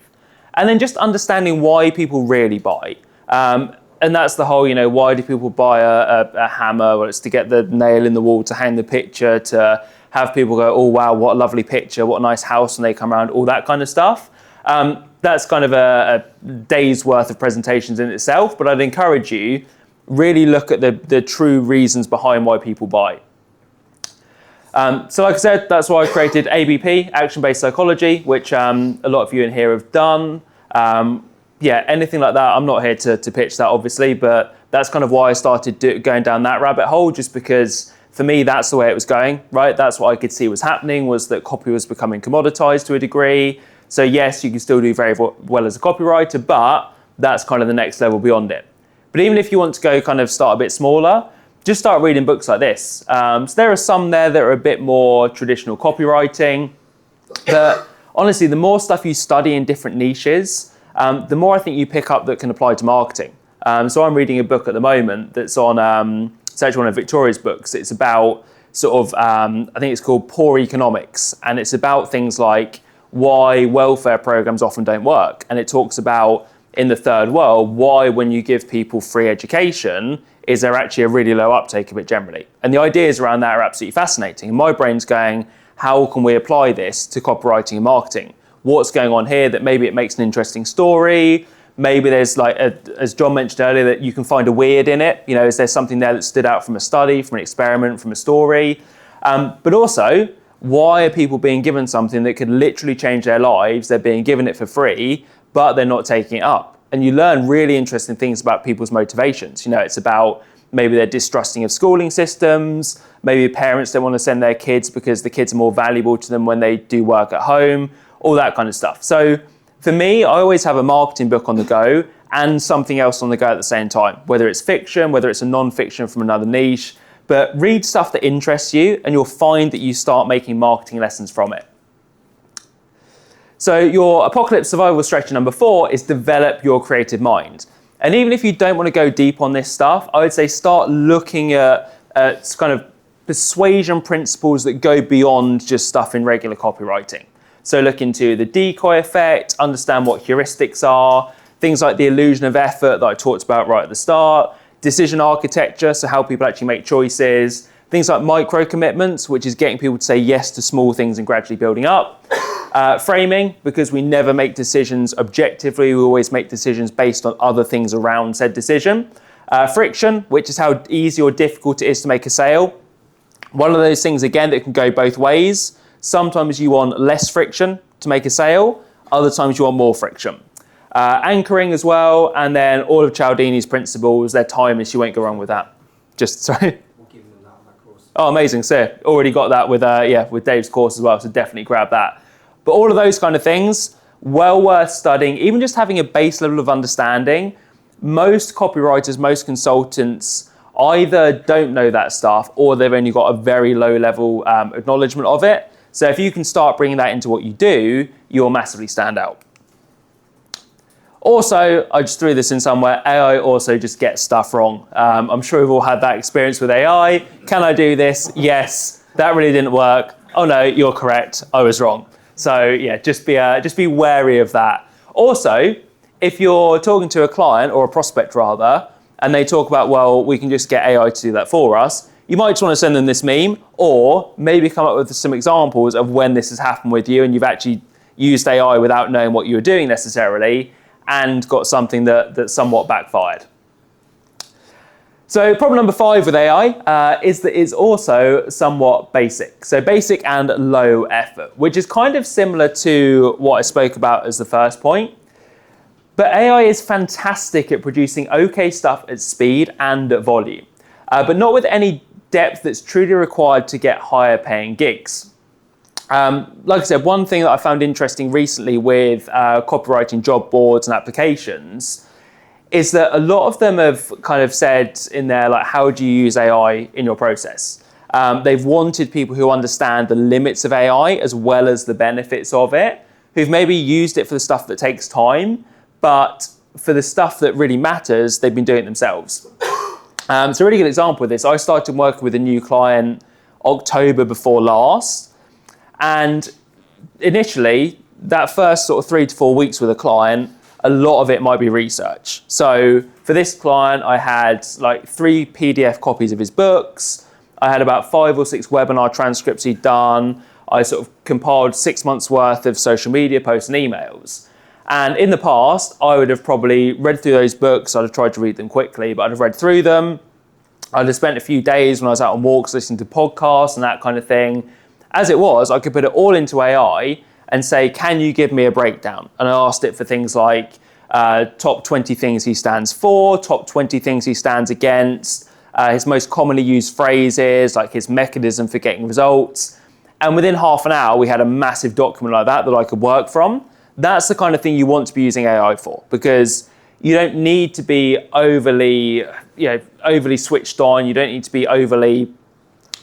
And then just understanding why people really buy. And that's the whole, why do people buy a hammer? Well, it's to get the nail in the wall, to hang the picture, to have people go, oh, wow, what a lovely picture, what a nice house, and they come around, all that kind of stuff. That's kind of a day's worth of presentations in itself, but I'd encourage you, really look at the true reasons behind why people buy. So like I said, that's why I created ABP, Action-Based Psychology, which a lot of you in here have done. Anything like that, I'm not here to pitch that, obviously, but that's kind of why I started going down that rabbit hole, just because for me, that's the way it was going, right? That's what I could see was happening, was that copy was becoming commoditized to a degree. So yes, you can still do very well as a copywriter, but that's kind of the next level beyond it. But even if you want to go kind of start a bit smaller, just start reading books like this. So there are some there that are a bit more traditional copywriting, but honestly, the more stuff you study in different niches, the more I think you pick up that can apply to marketing. So I'm reading a book at the moment that's on, it's actually one of Victoria's books. It's about sort of, I think it's called Poor Economics, and it's about things like why welfare programs often don't work. And it talks about, in the third world, why when you give people free education, is there actually a really low uptake of it generally. And the ideas around that are absolutely fascinating. And my brain's going, how can we apply this to copywriting and marketing? What's going on here that maybe it makes an interesting story? Maybe there's like, as John mentioned earlier, that you can find a weird in it. Is there something there that stood out from a study, from an experiment, from a story? But also, why are people being given something that could literally change their lives? They're being given it for free, but they're not taking it up. And you learn really interesting things about people's motivations. It's about maybe they're distrusting of schooling systems, maybe parents don't want to send their kids because the kids are more valuable to them when they do work at home, all that kind of stuff. So for me, I always have a marketing book on the go and something else on the go at the same time, whether it's fiction, whether it's a non-fiction from another niche, but read stuff that interests you and you'll find that you start making marketing lessons from it. So your apocalypse survival strategy number 4 is develop your creative mind. And even if you don't want to go deep on this stuff, I would say start looking at kind of persuasion principles that go beyond just stuff in regular copywriting. So look into the decoy effect, understand what heuristics are, things like the illusion of effort that I talked about right at the start, decision architecture, so how people actually make choices, things like micro commitments, which is getting people to say yes to small things and gradually building up. Framing, because we never make decisions objectively, we always make decisions based on other things around said decision. Friction, which is how easy or difficult it is to make a sale. One of those things, again, that can go both ways. Sometimes you want less friction to make a sale, other times you want more friction. Anchoring as well, and then all of Cialdini's principles, they're timeless, you won't go wrong with that. Sorry. We'll give them that on that course. Oh, amazing. So already got that with Dave's course as well, so definitely grab that. But all of those kind of things, well worth studying, even just having a base level of understanding. Most copywriters, most consultants either don't know that stuff or they've only got a very low level acknowledgement of it. So if you can start bringing that into what you do, you'll massively stand out. Also, I just threw this in somewhere, AI also just gets stuff wrong. I'm sure we've all had that experience with AI. Can I do this? Yes. That really didn't work. Oh no, you're correct. I was wrong. So yeah, just be wary of that. Also, if you're talking to a client or a prospect rather, and they talk about, well, we can just get AI to do that for us, you might just want to send them this meme, or maybe come up with some examples of when this has happened with you and you've actually used AI without knowing what you were doing necessarily, and got something that somewhat backfired. So problem number 5 with AI is that it's also somewhat basic. So basic and low effort, which is kind of similar to what I spoke about as the first point. But AI is fantastic at producing okay stuff at speed and at volume, but not with any depth that's truly required to get higher paying gigs. Like I said, one thing that I found interesting recently with copywriting job boards and applications is that a lot of them have kind of said in there, like, how do you use AI in your process? They've wanted people who understand the limits of AI as well as the benefits of it, who've maybe used it for the stuff that takes time, but for the stuff that really matters, they've been doing it themselves. So a really good example of this, I started working with a new client October before last, and initially, that first sort of 3 to 4 weeks with a client, a lot of it might be research. So for this client, I had like 3 PDF copies of his books. I had about 5 or 6 webinar transcripts he'd done. I sort of compiled 6 months worth of social media posts and emails. And in the past, I would have probably read through those books. I'd have tried to read them quickly, but I'd have read through them. I'd have spent a few days when I was out on walks listening to podcasts and that kind of thing. As it was, I could put it all into AI and say, can you give me a breakdown? And I asked it for things like top 20 things he stands for, top 20 things he stands against, his most commonly used phrases, like his mechanism for getting results. And within half an hour, we had a massive document like that I could work from. That's the kind of thing you want to be using AI for, because you don't need to be overly switched on. You don't need to be overly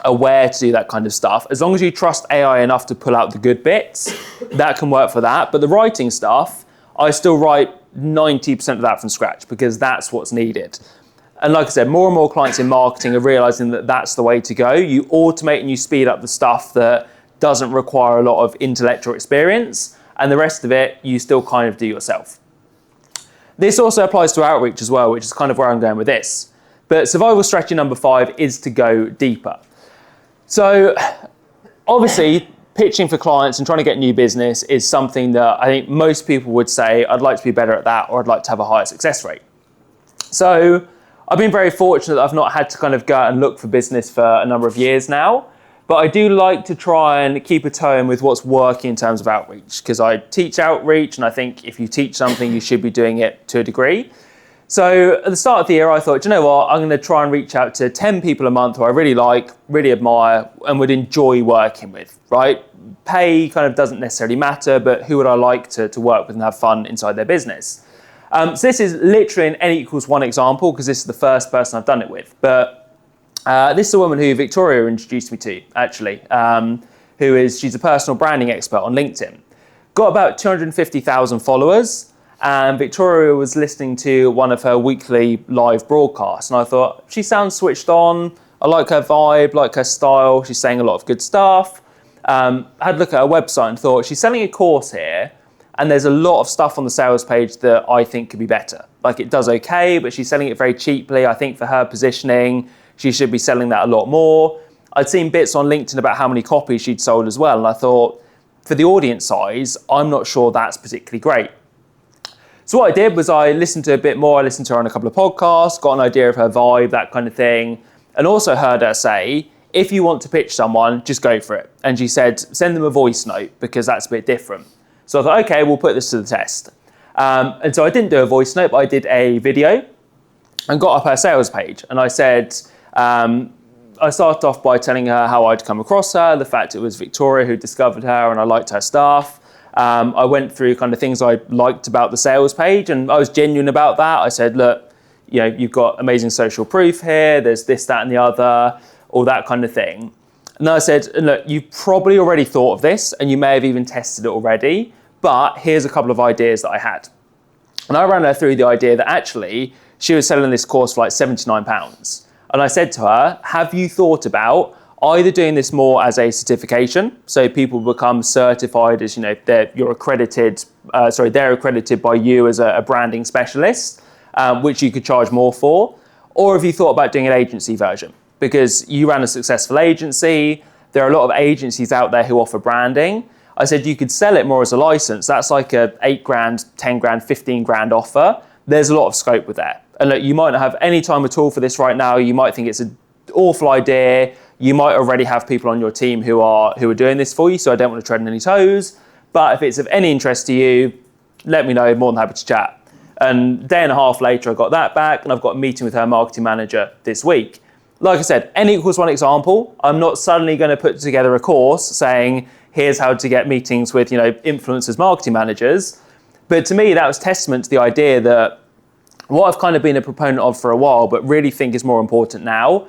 aware to do that kind of stuff. As long as you trust AI enough to pull out the good bits, that can work for that. But the writing stuff, I still write 90% of that from scratch because that's what's needed. And like I said, more and more clients in marketing are realizing that that's the way to go. You automate and you speed up the stuff that doesn't require a lot of intellectual experience, and the rest of it, you still kind of do yourself. This also applies to outreach as well, which is kind of where I'm going with this. But survival strategy number 5 is to go deeper. So obviously, pitching for clients and trying to get new business is something that I think most people would say, I'd like to be better at that, or I'd like to have a higher success rate. So I've been very fortunate that I've not had to kind of go out and look for business for a number of years now, but I do like to try and keep a toe in with what's working in terms of outreach, because I teach outreach, and I think if you teach something, you should be doing it to a degree. So at the start of the year, I thought, you know what, I'm going to try and reach out to 10 people a month who I really like, really admire, and would enjoy working with, right? Pay kind of doesn't necessarily matter, but who would I like to work with and have fun inside their business? So this is literally an N=1 example, because this is the first person I've done it with. But this is a woman who Victoria introduced me to, actually, she's a personal branding expert on LinkedIn. Got about 250,000 followers. And Victoria was listening to one of her weekly live broadcasts. And I thought, she sounds switched on. I like her vibe, like her style. She's saying a lot of good stuff. I had a look at her website and thought, she's selling a course here. And there's a lot of stuff on the sales page that I think could be better. Like, it does okay, but she's selling it very cheaply. I think for her positioning, she should be selling that a lot more. I'd seen bits on LinkedIn about how many copies she'd sold as well. And I thought, for the audience size, I'm not sure that's particularly great. So what I did was I listened to a bit more. I listened to her on a couple of podcasts, got an idea of her vibe, that kind of thing, and also heard her say, if you want to pitch someone, just go for it. And she said, send them a voice note, because that's a bit different. So I thought, okay, we'll put this to the test. And so I didn't do a voice note, but I did a video and got up her sales page. And I said, I started off by telling her how I'd come across her, the fact it was Victoria who discovered her and I liked her stuff. I went through kind of things I liked about the sales page, and I was genuine about that. I said, look, you've got amazing social proof here. There's this, that, and the other, all that kind of thing. And then I said, look, you've probably already thought of this, and you may have even tested it already, but here's a couple of ideas that I had. And I ran her through the idea that actually she was selling this course for like £79. And I said to her, have you thought about either doing this more as a certification, so people become certified as, they're accredited by you as a branding specialist, which you could charge more for, or have you thought about doing an agency version? Because you ran a successful agency, there are a lot of agencies out there who offer branding. I said you could sell it more as a license. That's like a 8 grand, 10 grand, 15 grand offer. There's a lot of scope with that. And look, you might not have any time at all for this right now. You might think it's an awful idea. You might already have people on your team who are doing this for you, so I don't want to tread on any toes. But if it's of any interest to you, let me know, more than happy to chat. And a day and a half later, I got that back, and I've got a meeting with her marketing manager this week. Like I said, N equals 1 example. I'm not suddenly going to put together a course saying, here's how to get meetings with, influencers, marketing managers. But to me, that was testament to the idea that what I've kind of been a proponent of for a while, but really think is more important now,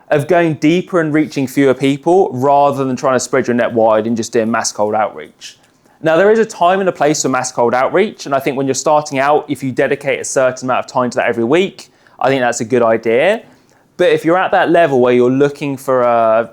of going deeper and reaching fewer people rather than trying to spread your net wide and just doing mass cold outreach. Now, there is a time and a place for mass cold outreach, and I think when you're starting out, if you dedicate a certain amount of time to that every week, I think that's a good idea. But if you're at that level where you're looking for I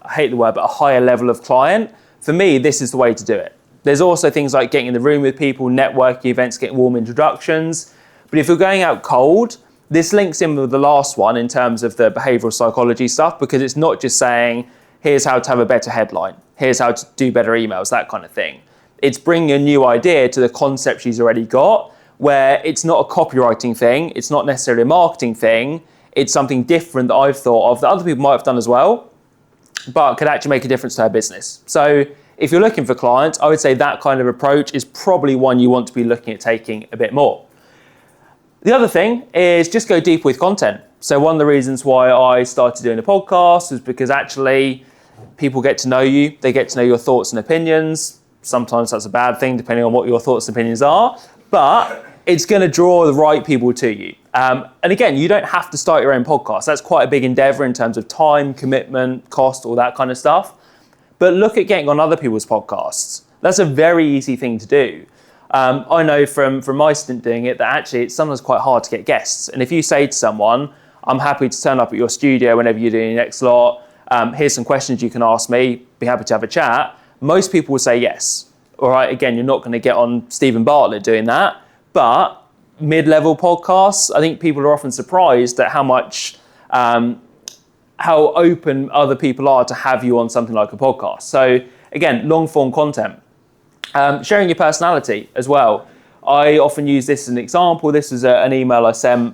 hate the word, but a higher level of client, for me, this is the way to do it. There's also things like getting in the room with people, networking events, getting warm introductions. But if you're going out cold, this links in with the last one in terms of the behavioral psychology stuff, because it's not just saying, here's how to have a better headline, here's how to do better emails, that kind of thing. It's bringing a new idea to the concept she's already got, where it's not a copywriting thing, it's not necessarily a marketing thing, it's something different that I've thought of that other people might have done as well, but could actually make a difference to her business. So if you're looking for clients, I would say that kind of approach is probably one you want to be looking at taking a bit more. The other thing is just go deep with content. So one of the reasons why I started doing a podcast is because actually people get to know you, they get to know your thoughts and opinions. Sometimes that's a bad thing depending on what your thoughts and opinions are, but it's going to draw the right people to you. And again, you don't have to start your own podcast. That's quite a big endeavor in terms of time, commitment, cost, all that kind of stuff. But look at getting on other people's podcasts. That's a very easy thing to do. I know from my stint doing it that actually it's sometimes quite hard to get guests. And if you say to someone, I'm happy to turn up at your studio whenever you're doing your next lot, here's some questions you can ask me, be happy to have a chat, most people will say yes. All right, again, you're not going to get on Stephen Bartlett doing that, but mid-level podcasts, I think people are often surprised at how much, how open other people are to have you on something like a podcast. So again, long-form content. Sharing your personality as well. I often use this as an example. This is an email I sent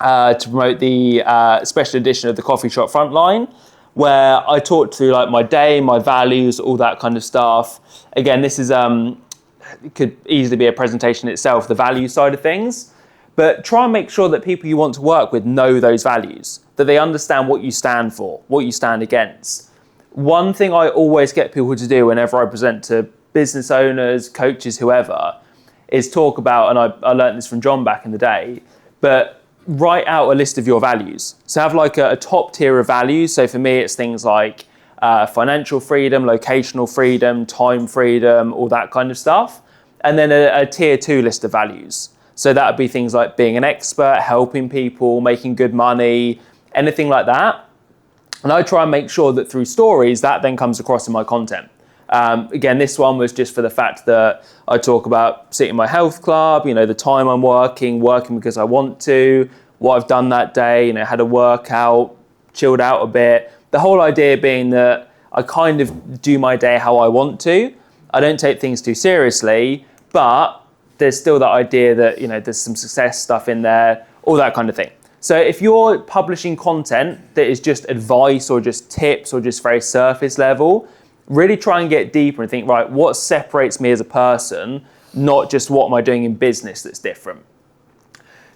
to promote the special edition of the Coffee Shop Frontline, where I talked through like my day, my values, all that kind of stuff. Again, this is it could easily be a presentation itself, the value side of things. But try and make sure that people you want to work with know those values, that they understand what you stand for, what you stand against. One thing I always get people to do whenever I present to business owners, coaches, whoever, is talk about, and I learned this from John back in the day, but write out a list of your values. So have like a top tier of values. So for me, it's things like financial freedom, locational freedom, time freedom, all that kind of stuff. And then a tier 2 list of values. So that would be things like being an expert, helping people, making good money, anything like that. And I try and make sure that through stories, that then comes across in my content. Again, this one was just for the fact that I talk about sitting in my health club, the time I'm working because I want to, what I've done that day, had a workout, chilled out a bit. The whole idea being that I kind of do my day how I want to. I don't take things too seriously, but there's still that idea that, there's some success stuff in there, all that kind of thing. So if you're publishing content that is just advice or just tips or just very surface level, really try and get deeper and think, right, what separates me as a person, not just what am I doing in business that's different.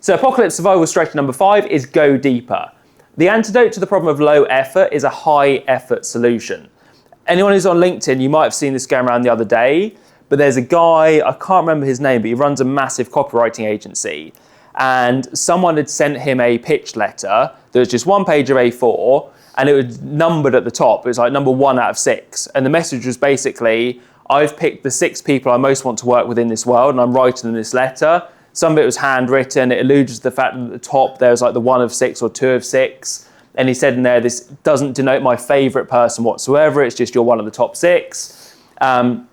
So apocalypse survival strategy number 5 is go deeper. The antidote to the problem of low effort is a high effort solution. Anyone who's on LinkedIn, you might have seen this going around the other day, but there's a guy, I can't remember his name, but he runs a massive copywriting agency. And someone had sent him a pitch letter that was just one page of A4, and it was numbered at the top. It was like number 1 out of 6. And the message was basically, I've picked the 6 people I most want to work with in this world, and I'm writing them this letter. Some of it was handwritten. It alludes to the fact that at the top there was like the 1 of 6 or 2 of 6. And he said in there, this doesn't denote my favorite person whatsoever. It's just you're one of the top 6. And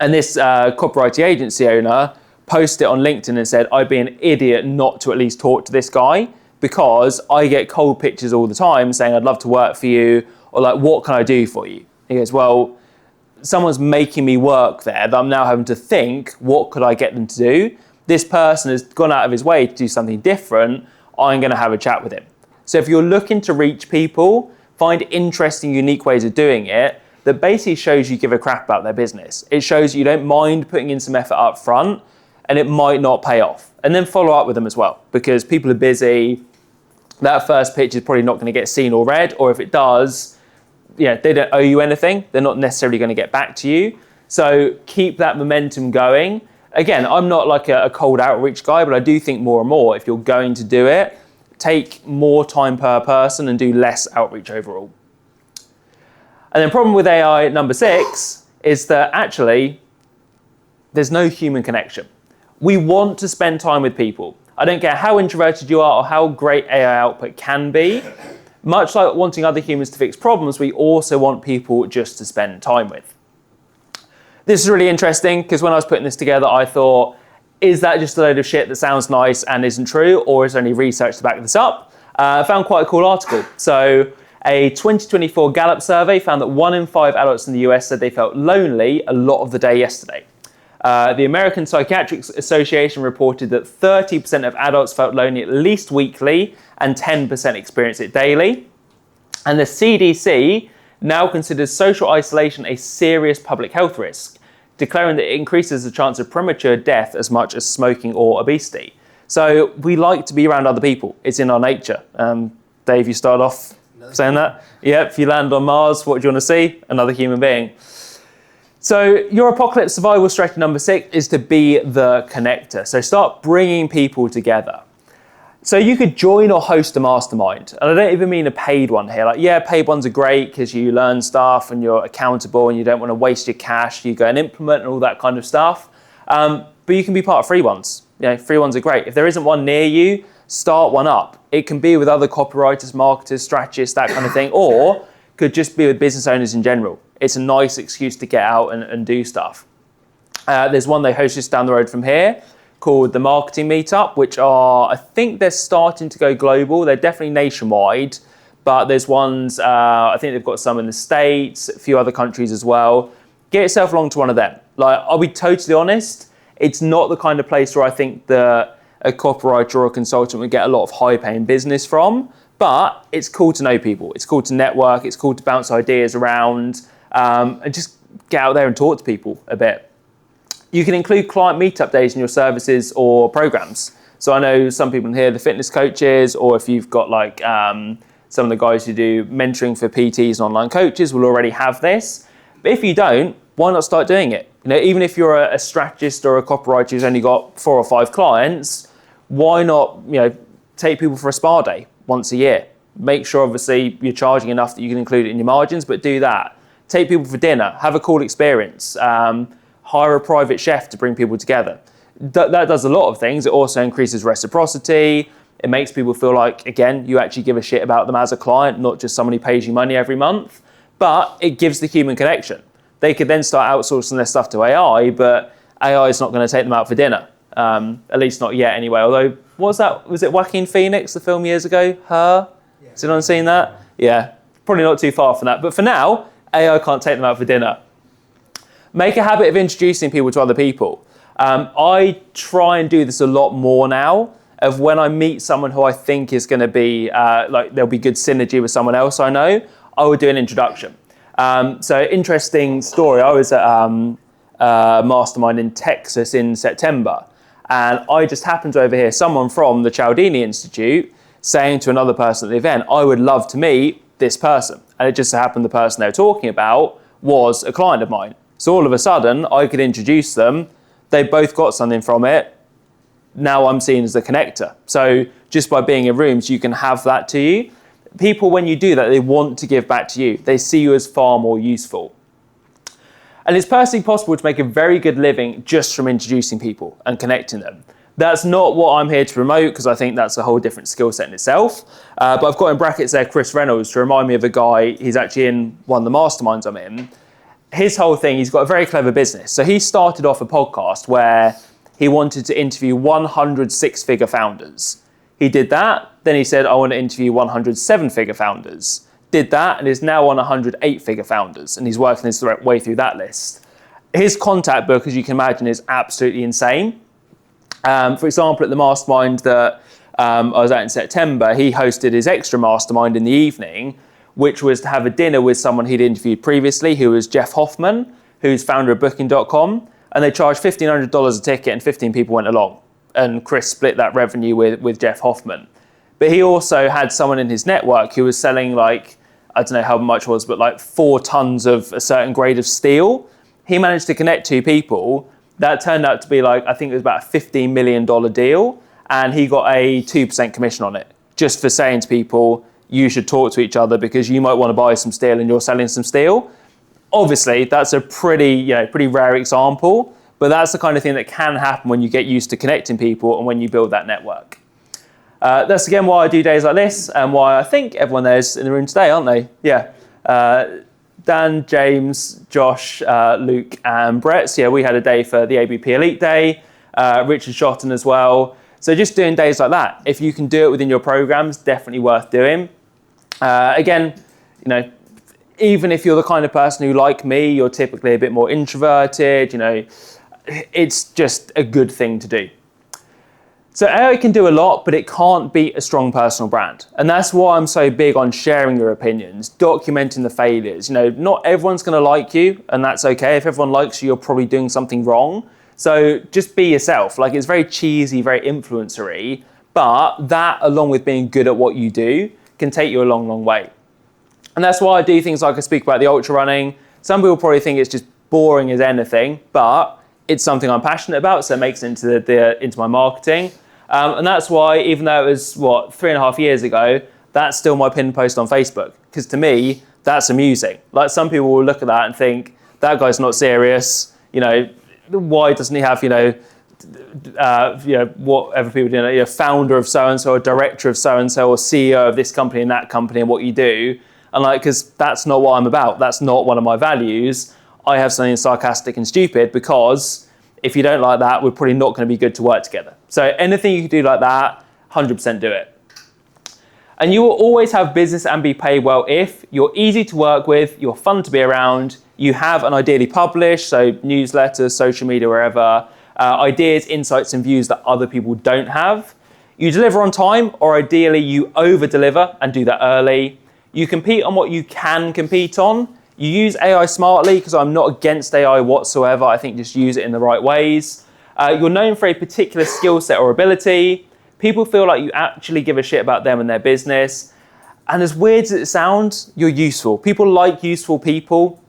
this copywriting agency owner posted it on LinkedIn and said, I'd be an idiot not to at least talk to this guy, because I get cold pitches all the time saying, I'd love to work for you, or like, what can I do for you? He goes, well, someone's making me work there that I'm now having to think, what could I get them to do? This person has gone out of his way to do something different. I'm going to have a chat with him. So if you're looking to reach people, find interesting, unique ways of doing it that basically shows you give a crap about their business. It shows you don't mind putting in some effort up front, and it might not pay off. And then follow up with them as well, because people are busy. That first pitch is probably not going to get seen or read, or if it does, they don't owe you anything. They're not necessarily going to get back to you. So keep that momentum going. Again, I'm not like a cold outreach guy, but I do think more and more, if you're going to do it, take more time per person and do less outreach overall. And then problem with AI number 6 is that actually there's no human connection. We want to spend time with people. I don't care how introverted you are or how great AI output can be. Much like wanting other humans to fix problems, we also want people just to spend time with. This is really interesting because when I was putting this together, I thought, is that just a load of shit that sounds nice and isn't true, or is there any research to back this up? I found quite a cool article. So a 2024 Gallup survey found that 1 in 5 adults in the US said they felt lonely a lot of the day yesterday. The American Psychiatric Association reported that 30% of adults felt lonely at least weekly and 10% experienced it daily. And the CDC now considers social isolation a serious public health risk, declaring that it increases the chance of premature death as much as smoking or obesity. So we like to be around other people. It's in our nature. Dave, you start off saying that? Yep, if you land on Mars, what do you want to see? Another human being. So your apocalypse survival strategy number 6 is to be the connector. So start bringing people together. So you could join or host a mastermind. And I don't even mean a paid one here. Like, yeah, paid ones are great because you learn stuff and you're accountable and you don't want to waste your cash. You go and implement and all that kind of stuff. But you can be part of free ones. Free ones are great. If there isn't one near you, start one up. It can be with other copywriters, marketers, strategists, that kind of thing, or could just be with business owners in general. It's a nice excuse to get out and do stuff. There's one they host just down the road from here called the Marketing Meetup, which I think they're starting to go global. They're definitely nationwide, but there's ones, I think they've got some in the States, a few other countries as well. Get yourself along to one of them. Like, I'll be totally honest, it's not the kind of place where I think that a copywriter or a consultant would get a lot of high-paying business from, but it's cool to know people. It's cool to network. It's cool to bounce ideas around and just get out there and talk to people a bit. You can include client meetup days in your services or programs. So I know some people in here, the fitness coaches, or if you've got like some of the guys who do mentoring for PTs and online coaches will already have this. But if you don't, why not start doing it? Even if you're a strategist or a copywriter who's only got 4 or 5 clients, why not, take people for a spa day once a year? Make sure obviously you're charging enough that you can include it in your margins, but do that. Take people for dinner, have a cool experience, hire a private chef to bring people together. That does a lot of things. It also increases reciprocity. It makes people feel like, again, you actually give a shit about them as a client, not just someone who pays you money every month, but it gives the human connection. They could then start outsourcing their stuff to AI, but AI is not going to take them out for dinner. At least not yet anyway. Although, what was that? Was it Joaquin Phoenix, the film years ago? Her? Yeah. Has anyone seen that? Yeah. Probably not too far from that. But for now, AI can't take them out for dinner. Make a habit of introducing people to other people. I try and do this a lot more now, of when I meet someone who I think is going to be, there'll be good synergy with someone else I know, I would do an introduction. So interesting story, I was at a mastermind in Texas in September, and I just happened to overhear someone from the Cialdini Institute saying to another person at the event, I would love to meet this person. And it just so happened the person they were talking about was a client of mine. So all of a sudden, I could introduce them. They both got something from it. Now I'm seen as the connector. So just by being in rooms, you can have that to you. People, when you do that, they want to give back to you. They see you as far more useful. And it's personally possible to make a very good living just from introducing people and connecting them. That's not what I'm here to promote, because I think that's a whole different skill set in itself. But I've got in brackets there Chris Reynolds to remind me of a guy, he's actually in one of the masterminds I'm in. His whole thing, he's got a very clever business. So he started off a podcast where he wanted to interview 100 six-figure founders. He did that. Then he said, I want to interview 100 seven-figure founders. did that and is now on 108 figure founders, and he's working his way through that list. His contact book, as you can imagine, is absolutely insane. For example, at the mastermind that I was at in September, he hosted his extra mastermind in the evening, which was to have a dinner with someone he'd interviewed previously, who was Jeff Hoffman, who's founder of Booking.com, and they charged $1,500 a ticket and 15 people went along. And Chris split that revenue with Jeff Hoffman. But he also had someone in his network who was selling like, I don't know how much it was, but like 4 tons of a certain grade of steel. He managed to connect 2 people. That turned out to be like, I think it was about a $15 million deal. And he got a 2% commission on it, just for saying to people, you should talk to each other because you might want to buy some steel and you're selling some steel. Obviously, that's a pretty rare example, but that's the kind of thing that can happen when you get used to connecting people and when you build that network. That's again why I do days like this and why I think everyone there's in the room today, aren't they? Yeah. Dan, James, Josh, Luke and Brett. So yeah, we had a day for the ABP Elite Day, Richard Shotton as well. So just doing days like that, if you can do it within your programs, definitely worth doing. Again, you know, even if you're the kind of person who, like me, you're typically a bit more introverted, you know, it's just a good thing to do. So AI can do a lot, but it can't beat a strong personal brand. And that's why I'm so big on sharing your opinions, documenting the failures. You know, not everyone's going to like you, and that's okay. If everyone likes you, you're probably doing something wrong. So just be yourself. Like, it's very cheesy, very influencery, but that, along with being good at what you do, can take you a long, long way. And that's why I do things like I speak about the ultra running. Some people probably think it's just boring as anything, but it's something I'm passionate about, so it makes it into my marketing. And that's why, even though it was, 3.5 years ago, that's still my pinned post on Facebook. Because to me, that's amusing. Like, some people will look at that and think, that guy's not serious. You know, why doesn't he have, whatever people do, you know, founder of so-and-so, or director of so-and-so, or CEO of this company and that company and what you do. And like, because that's not what I'm about. That's not one of my values. I have something sarcastic and stupid because if you don't like that, we're probably not going to be good to work together. So anything you can do like that, 100% do it. And you will always have business and be paid well if you're easy to work with, you're fun to be around, you have an ideally published, so newsletters, social media, wherever, ideas, insights and views that other people don't have. You deliver on time, or ideally you over-deliver and do that early. You compete on what you can compete on. You use AI smartly, because I'm not against AI whatsoever. I think just use it in the right ways. You're known for a particular skill set or ability. People feel like you actually give a shit about them and their business. And as weird as it sounds, you're useful. People like useful people.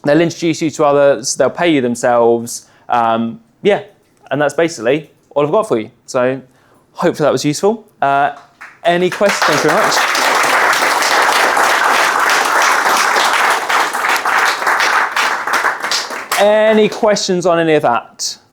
They'll introduce you to others. They'll pay you themselves. And that's basically all I've got for you. So hopefully that was useful. Any questions? Thank you very much. Any questions on any of that?